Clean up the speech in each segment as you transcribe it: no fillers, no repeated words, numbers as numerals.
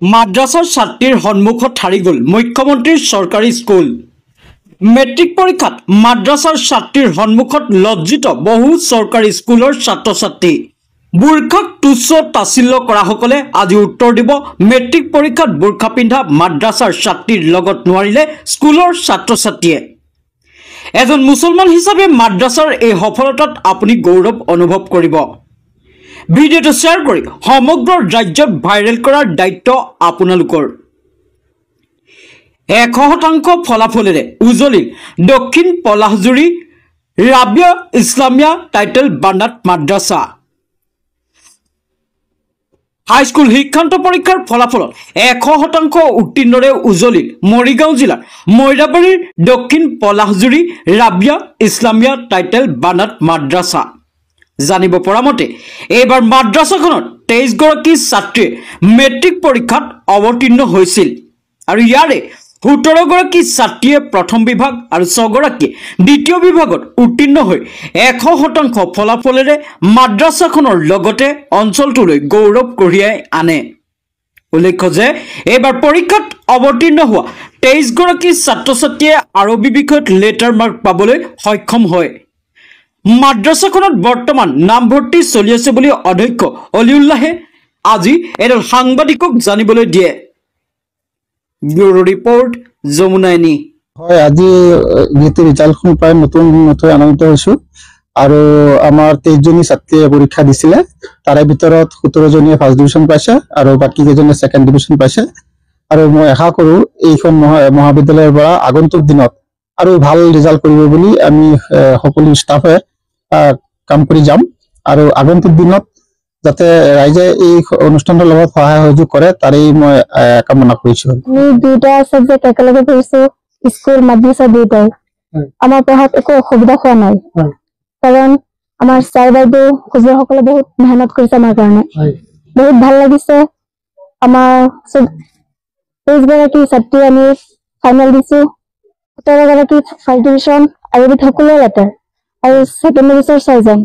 মাদ্ৰাছাৰ ছাত্ৰীৰ সন্মুখত হাৰি গ'ল মুখ্যমন্ত্ৰীৰ চৰকাৰী স্কুল। মেট্ৰিক পৰীক্ষাত মাদ্ৰাছাৰ ছাত্ৰীৰ সন্মুখত লজ্জিত বহু চৰকাৰী স্কুলৰ ছাত্ৰ ছাত্ৰী। বুৰ্খাক তুচ্ছ তাচ্ছিল্য কৰাসকলে আজি উত্তৰ দিব মেট্ৰিক পৰীক্ষাত বুৰ্খা পিন্ধা মাদ্ৰাছাৰ ছাত্ৰীৰ লগত নোৱাৰিলে স্কুলৰ ছাত্ৰ ছাত্ৰীয়ে। এজন মুছলমান হিচাপে মাদ্ৰাছাৰ এই সফলতাত আপুনি গৌৰৱ অনুভৱ কৰিব। ভিডিঅ'টো শ্বেয়াৰ কৰি সমগ্ৰ ৰাজ্যত ভাইৰেল কৰাৰ দায়িত্ব আপোনালোকৰ। 100% ফলাফলেৰে উজলিল দক্ষিণ পলাশজুৰি ৰাবিয়া ইছলামিয়া টাইটেল বানাত মাদ্ৰাছা। হাইস্কুল শিক্ষান্ত পৰীক্ষাৰ ফলাফলত 100% উত্তীৰ্ণৰে উজলিল মৰিগাঁও জিলাৰ মৈৰাবাৰীৰ দক্ষিণ পলাশজুৰি ৰাবিয়া ইছলামিয়া টাইটেল বানাত মাদ্ৰাছা। জানিব পৰা মতে এইবাৰ মাদ্ৰাছাখনত 23 গৰাকী ছাত্ৰীয়ে মেট্ৰিক পৰীক্ষাত অৱতীৰ্ণ হৈছিল আৰু ইয়াৰে 17 গৰাকী ছাত্ৰীয়ে প্ৰথম বিভাগ আৰু 6 গৰাকীয়ে দ্বিতীয় বিভাগত উত্তীৰ্ণ হৈ 100% ফলাফলেৰে মাদ্ৰাছাখনৰ লগতে অঞ্চলটোলৈ গৌৰৱ কঢ়িয়াই আনে। উল্লেখ্য যে এইবাৰ পৰীক্ষাত অৱতীৰ্ণ হোৱা 23 গৰাকী ছাত্ৰ ছাত্ৰীয়ে আৰবী বিষয়ত লেটাৰ মাৰ্ক পাবলৈ সক্ষম হয়। মাদ্ৰাছাখনত বৰ্তমান নামভৰ্তি চলি আছে বুলি অধ্যক্ষ অলিউল্লাহে আজি এডাল সাংবাদিকক জানিবলৈ দিয়ে। ব্যুৰো ৰিপৰ্ট যমুনাইনী। হয়, আজি যেহেতু ৰিজাল্টখন পাই নতুন আনন্দিত হৈছো আৰু আমাৰ 23 জনী ছাত্ৰীয়ে পৰীক্ষা দিছিলে, তাৰে ভিতৰত 17 জনীয়ে ফাৰ্ষ্ট ডিভিজন পাইছে আৰু বাকী কেইজনে ছেকেণ্ড ডিভিজন পাইছে। আৰু মই আশা কৰো এইখন মহাবিদ্যালয়ৰ পৰা আগন্তুক দিনত আৰু ভাল ৰিজাল্ট কৰিব বুলি আমি সকলো ষ্টাফে কাম কৰি যাম আৰু আগন্তুক দিনত যাতে ৰাইজে এই অনুষ্ঠানৰ লগত সহায় সহযোগ কৰে তাৰেই মই কামনা কৰিছো। আমি দুটা সাবজেক্ট একেলগে পঢ়িছো, স্কুল মাদ্ৰাছা দুটাই। আমাৰ পঢ়াত একো অসুবিধা হোৱা নাই, কাৰণ আমাৰ ছাৰ বাইদেউ হুজুৰসকলে বহুত মেহনত কৰিছে আমাৰ কাৰণে। বহুত ভাল লাগিছে। আমাৰ 23 গৰাকী ছাত্ৰী আমি ফাইনেল দিছো, 17 গৰাকী ফাৰ্ষ্ট ডিভিজন আৰু সকলোৱে লেটাৰ আৰু ছেকেণ্ড ডিভিজন 6 জন।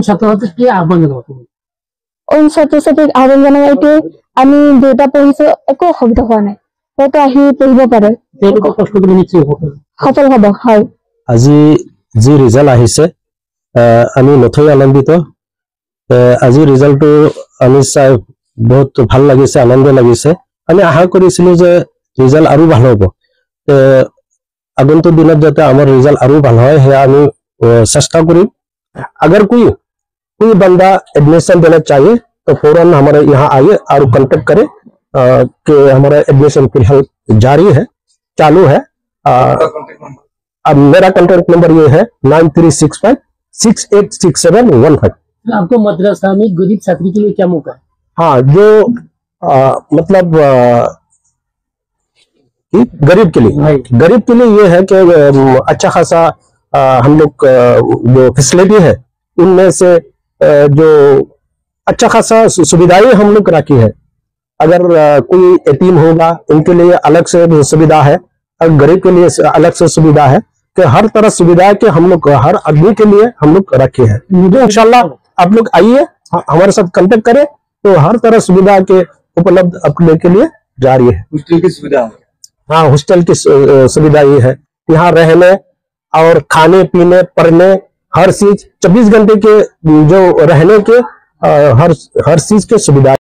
ছাত্ৰ ছাত্ৰীক আহ্বান জনাই এইটো আমি দুটা পঢ়িছো, একো অসুবিধা হোৱা নাই, সিহঁতে আহি পঢ়িব পাৰে, সফল হব। হয়, আজি যি ৰিজাল্ট আহিছে আমি নথৈ আনন্দিত। আজি ৰিজাল্টটো আমি চাই বহুত ভাল লাগিছে, আনন্দ লাগিছে। আমি আশা কৰিছিলো যে ৰিজাল্ট আৰু ভাল হ'ব, আগন্তুক দিনত যাতে আমাৰ ৰিজাল্ট আৰু ভাল হয় সেয়া আমি চেষ্টা কৰিম। अगर कोई बंदा एडमिशन देना चाहिए तो फौरन हमारे यहाँ आइए और कांटेक्ट करें कि हमारा एडमिशन फिलहाल जारी है, चालू है। अब मेरा कांटेक्ट नंबर ये है 9365686715। आपको मद्रसा में गरीब छात्री के लिए क्या मौका है? हाँ, जो मतलब गरीब के लिए ये है कि अच्छा खासा हम लोग जो फैसिलिटी है उनमें से जो अच्छा खासा सुविधाएं हम लोग रखी है। अगर कोई यतीम होगा उनके लिए अलग से सुविधा है, और गरीब के लिए अलग से सुविधा है, कि हर तरह सुविधा के हम लोग हर आदमी के लिए हम लोग रखे हैं। इंशाल्लाह आप लोग आइए, हमारे साथ कांटेक्ट करें तो हर तरह सुविधा के उपलब्ध अपने के लिए जारी है। हॉस्टल की सुविधा? हाँ, हॉस्टल की सुविधा ये है, यहाँ रहने और खाने पीने पढ़ने हर चीज 24 घंटे के जो रहने के हर चीज के सुविधा।